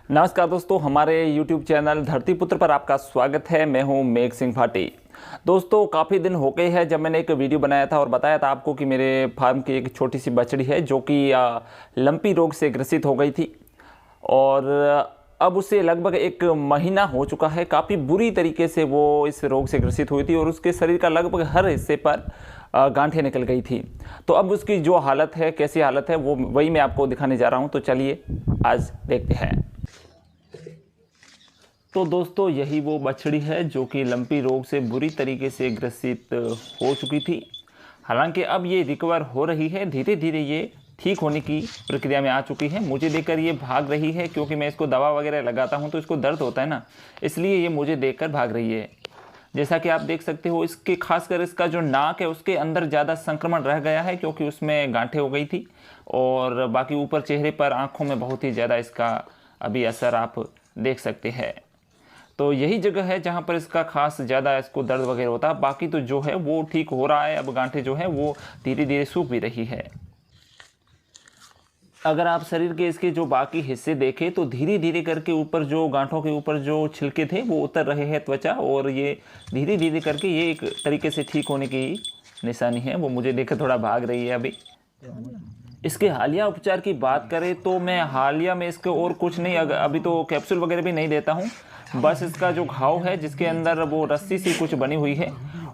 नमस्कार दोस्तों, हमारे YouTube चैनल धरतीपुत्र पर आपका स्वागत है। मैं हूं मेघ सिंह भाटी। दोस्तों, काफ़ी दिन हो गए हैं जब मैंने एक वीडियो बनाया था और बताया था आपको कि मेरे फार्म की एक छोटी सी बछड़ी है जो कि लंपी रोग से ग्रसित हो गई थी और अब उसे लगभग 1 महीना हो चुका है। काफ़ी बुरी तरीके से वो इस रोग से ग्रसित हुई थी और उसके शरीर का लगभग हर हिस्से पर गांठें निकल गई थी। तो अब उसकी जो हालत है, कैसी हालत है, वो वही मैं आपको दिखाने जा रहा हूँ। तो चलिए आज देखते हैं। तो दोस्तों, यही वो बछड़ी है जो कि लंपी रोग से बुरी तरीके से ग्रसित हो चुकी थी। हालांकि अब ये रिकवर हो रही है, धीरे धीरे ये ठीक होने की प्रक्रिया में आ चुकी है। मुझे देखकर ये भाग रही है क्योंकि मैं इसको दवा वगैरह लगाता हूँ तो इसको दर्द होता है ना, इसलिए ये मुझे देखकर भाग रही है। जैसा कि आप देख सकते हो, इसके खासकर इसका जो नाक है उसके अंदर ज़्यादा संक्रमण रह गया है क्योंकि उसमें गांठें हो गई थी और बाकी ऊपर चेहरे पर, आँखों में बहुत ही ज़्यादा इसका अभी असर आप देख सकते हैं। तो यही जगह है जहाँ पर इसका खास ज़्यादा इसको दर्द वगैरह होता है। बाकी तो जो है वो ठीक हो रहा है। अब गांठें जो है वो धीरे धीरे सूख भी रही है। अगर आप शरीर के इसके जो बाकी हिस्से देखें तो धीरे धीरे करके ऊपर जो गांठों के ऊपर जो छिलके थे वो उतर रहे हैं त्वचा, और ये धीरे धीरे करके ये एक तरीके से ठीक होने की निशानी है। वो मुझे देखकर थोड़ा भाग रही है। अभी इसके हालिया उपचार की बात करें तो मैं हालिया में इसके और कुछ नहीं, अभी तो कैप्सूल वगैरह भी नहीं देता हूँ। बस इसका जो घाव है जिसके अंदर वो रस्सी सी कुछ बनी हुई है,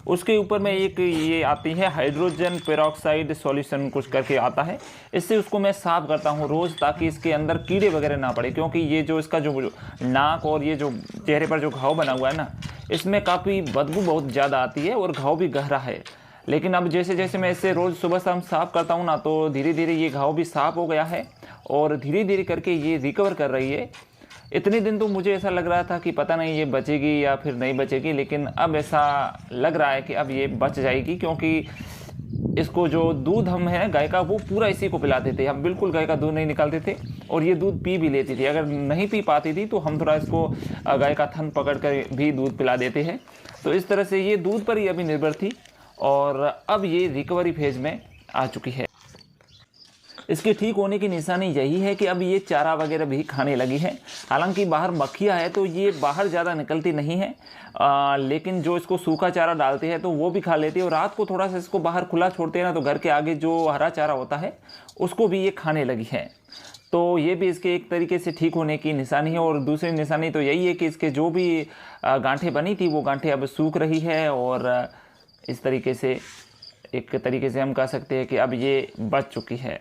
उसके ऊपर में एक ये आती है हाइड्रोजन पेरोक्साइड सॉल्यूशन कुछ करके आता है। इससे उसको मैं साफ़ करता हूँ रोज़, ताकि इसके अंदर कीड़े वगैरह ना पड़े। क्योंकि ये जो इसका जो नाक और ये जो चेहरे पर जो घाव बना हुआ है ना, इसमें काफ़ी बदबू बहुत ज़्यादा आती है और घाव भी गहरा है। लेकिन अब जैसे जैसे मैं इसे रोज़ सुबह शाम साफ़ करता हूँ ना, तो धीरे धीरे ये घाव भी साफ़ हो गया है और धीरे धीरे करके ये रिकवर कर रही है। इतने दिन तो मुझे ऐसा लग रहा था कि पता नहीं ये बचेगी या फिर नहीं बचेगी, लेकिन अब ऐसा लग रहा है कि अब ये बच जाएगी। क्योंकि इसको जो दूध हम है गाय का, वो पूरा इसी को पिलाते थे। हम बिल्कुल गाय का दूध नहीं निकालते थे और ये दूध पी भी लेती थी। अगर नहीं पी पाती थी तो हम थोड़ा इसको गाय का थन पकड़ कर भी दूध पिला देते हैं। तो इस तरह से ये दूध पर ही अभी निर्भर थी और अब ये रिकवरी फेज में आ चुकी है। इसके ठीक होने की निशानी यही है कि अब ये चारा वगैरह भी खाने लगी है। हालांकि बाहर मक्खियाँ है तो ये बाहर ज़्यादा निकलती नहीं है, लेकिन जो इसको सूखा चारा डालते हैं तो वो भी खा लेती है। और रात को थोड़ा सा इसको बाहर खुला छोड़ते हैं ना, तो घर के आगे जो हरा चारा होता है उसको भी ये खाने लगी है। तो ये भी इसके एक तरीके से ठीक होने की निशानी है। और दूसरी निशानी तो यही है कि इसके जो भी गांठें बनी थी वो गांठें अब सूख रही है और इस तरीके से एक तरीके से हम कह सकते हैं कि अब ये बच चुकी है।